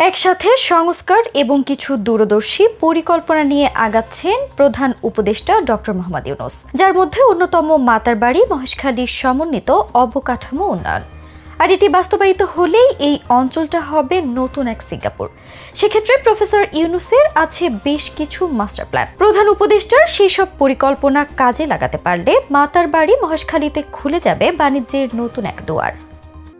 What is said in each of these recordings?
একসাথে সংস্কার এবং কিছু দূরদর্শী পরিকল্পনা নিয়ে আগাচ্ছেন প্রধান উপদেষ্টা ডক্টর মোহাম্মদ ইউনূস, যার মধ্যে অন্যতম মাতারবাড়ি মহেশখালীর সমন্বিত অবকাঠামো উন্নয়ন। আর এটি বাস্তবায়িত হলেই এই অঞ্চলটা হবে নতুন এক সিঙ্গাপুর। সেক্ষেত্রে প্রফেসর ইউনূসের আছে বেশ কিছু মাস্টার প্ল্যান। প্রধান উপদেষ্টার সেই সব পরিকল্পনা কাজে লাগাতে পারলে মাতারবাড়ি মহেশখালীতে খুলে যাবে বাণিজ্যের নতুন এক দুয়ার।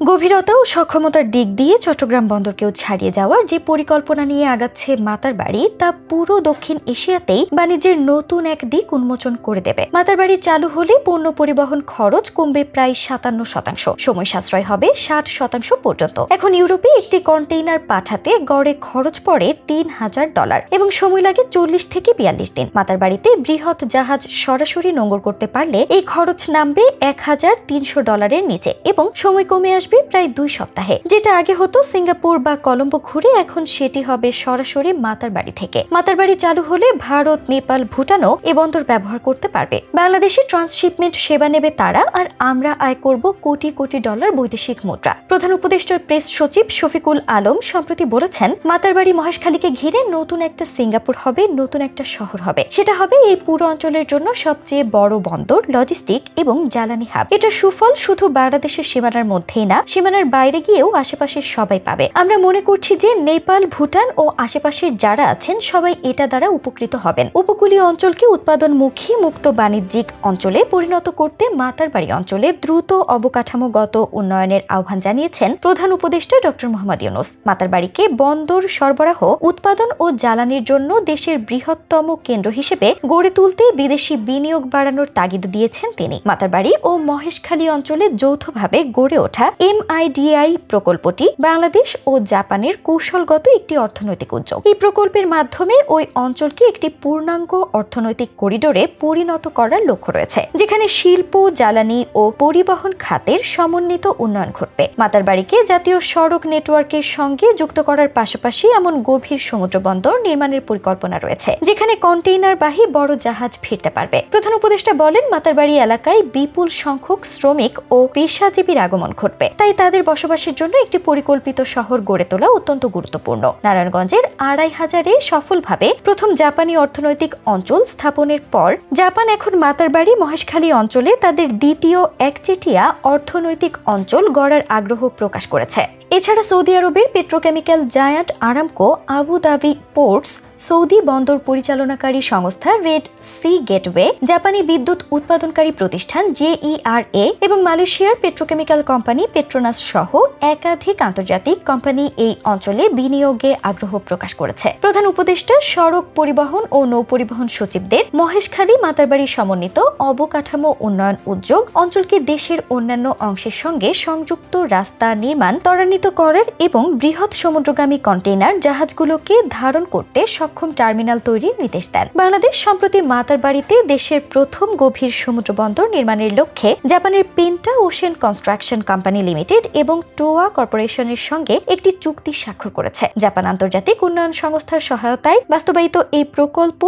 গভীরতা ও সক্ষমতার দিক দিয়ে চট্টগ্রাম বন্দরকেও ছাড়িয়ে যাওয়ার যে পরিকল্পনা নিয়ে আগাচ্ছে মাতারবাড়ি, তা পুরো দক্ষিণ এশিয়াতেই বাণিজ্যের নতুন এক দিক উন্মোচন করে দেবে। মাতারবাড়ি চালু হলে পণ্য পরিবহন খরচ কমবে প্রায় 57%, সময় সাশ্রয় হবে 60% পর্যন্ত। এখন ইউরোপে একটি কন্টেইনার পাঠাতে গড়ে খরচ পড়ে $3000 এবং সময় লাগে 40 থেকে 42 দিন। মাতারবাড়িতে বৃহৎ জাহাজ সরাসরি নোঙর করতে পারলে এই খরচ নামবে $1300 নিচে এবং সময় কমে আসবে প্রায় 2 সপ্তাহে। যেটা আগে হতো সিঙ্গাপুর বা কলম্বো ঘুরে, এখন সেটি হবে সরাসরি মাতারবাড়ি থেকে। মাতারবাড়ি চালু হলে ভারত, নেপাল, ভুটানও এ বন্দর ব্যবহার করতে পারবে। বাংলাদেশে ট্রান্সশিপমেন্ট সেবা নেবে তারা, আর আমরা আয় করব কোটি কোটি ডলার বৈদেশিক মুদ্রা। প্রধান উপদেষ্টার প্রেস সচিব শফিকুল আলম সম্প্রতি বলেছেন, মাতারবাড়ি মহেশখালীকে ঘিরে নতুন একটা সিঙ্গাপুর হবে, নতুন একটা শহর হবে। সেটা হবে এই পুরো অঞ্চলের জন্য সবচেয়ে বড় বন্দর, লজিস্টিক এবং জ্বালানি হাব। এটা সুফল শুধু বাংলাদেশের সীমানার মধ্যেই না, সীমানার বাইরে গিয়েও আশেপাশের সবাই পাবে। আমরা মনে করছি যে নেপাল, ভুটান ও আশেপাশের যারা আছেন সবাই এটা দ্বারা উপকৃত হবেন। উপকূলীয় অঞ্চলকে উৎপাদনমুখী মুক্ত বাণিজ্যিক অঞ্চলে পরিণত করতে মাতারবাড়ি অঞ্চলে দ্রুত অবকাঠামোগত উন্নয়নের আহ্বান জানিয়েছেন প্রধান উপদেষ্টা ডক্টর মোহাম্মদ ইউনূস। মাতারবাড়িকে বন্দর, সরবরাহ, উৎপাদন ও জ্বালানির জন্য দেশের বৃহত্তম কেন্দ্র হিসেবে গড়ে তুলতে বিদেশি বিনিয়োগ বাড়ানোর তাগিদ দিয়েছেন তিনি। মাতারবাড়ি ও মহেশখালী অঞ্চলে যৌথভাবে গড়ে ওঠা MIDI প্রকল্পটি বাংলাদেশ ও জাপানের কৌশলগত একটি অর্থনৈতিক উদ্যোগ। এই প্রকল্পের মাধ্যমে ওই অঞ্চলকে একটি পূর্ণাঙ্গ অর্থনৈতিক করিডোরে পরিণত করার লক্ষ্য রয়েছে, যেখানে শিল্প, জ্বালানি ও পরিবহন খাতের সমন্বিত উন্নয়ন ঘটবে। মাতারবাড়িকে জাতীয় সড়ক নেটওয়ার্কের সঙ্গে যুক্ত করার পাশাপাশি এমন গভীর সমুদ্র বন্দর নির্মাণের পরিকল্পনা রয়েছে, যেখানে কন্টেইনারবাহী বড় জাহাজ ফিরতে পারবে। প্রধান উপদেষ্টা বলেন, মাতারবাড়ি এলাকায় বিপুল সংখ্যক শ্রমিক ও পেশাজীবীর আগমন ঘটবে, তাই তাদের বসবাসের জন্য একটি পরিকল্পিত শহর গড়ে তোলা অত্যন্ত গুরুত্বপূর্ণ। নারায়ণগঞ্জের 2500-এ সফলভাবে প্রথম জাপানি অর্থনৈতিক অঞ্চল স্থাপনের পর জাপান এখন মাতারবাড়ি মহেশখালী অঞ্চলে তাদের দ্বিতীয় একচেটিয়া অর্থনৈতিক অঞ্চল গড়ার আগ্রহ প্রকাশ করেছে। এছাড়া সৌদি আরবের petrochemical giant Aramco Abu Dhabi ports, Saudi বন্দর পরিচালনাকারী সংস্থা রেড সি গেটওয়ে, জাপানি বিদ্যুৎ উৎপাদনকারী প্রতিষ্ঠান JERA এবং মালয়েশিয়ার পেট্রোকেমিক্যাল কোম্পানি পেট্রোনাস সহ একাধিক আন্তর্জাতিক কোম্পানি এই অঞ্চলে বিনিয়োগে আগ্রহ প্রকাশ করেছে। প্রধান উপদেষ্টা সড়ক পরিবহন ও নৌপরিবহন সচিবদের মহেশখালী মাতারবাড়ি সমন্বিত অবকাঠামো উন্নয়ন উদ্যোগ অঞ্চলকে দেশের অন্যান্য অংশের সঙ্গে সংযুক্ত রাস্তা নির্মাণ ত্বরান্বিত করার এবং বৃহৎ সমুদ্রগামী কন্টেইনার জাহাজগুলোকে ধারণ করতে সক্ষম টার্মিনাল তৈরির নির্দেশ দেন। বাংলাদেশ সম্প্রতি মাতারবাড়িতে দেশের প্রথম গভীর সমুদ্র বন্দর নির্মাণের লক্ষ্যে জাপানের penta ocean construction company limited এবং টোয়া কর্পোরেশনের সঙ্গে একটি চুক্তি স্বাক্ষর করেছে। জাপান আন্তর্জাতিক উন্নয়ন সংস্থার সহায়তায় বাস্তবায়িত এই প্রকল্প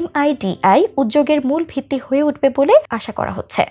MIDI উদ্যোগের মূল ভিত্তি হয়ে উঠবে বলে আশা করা হচ্ছে।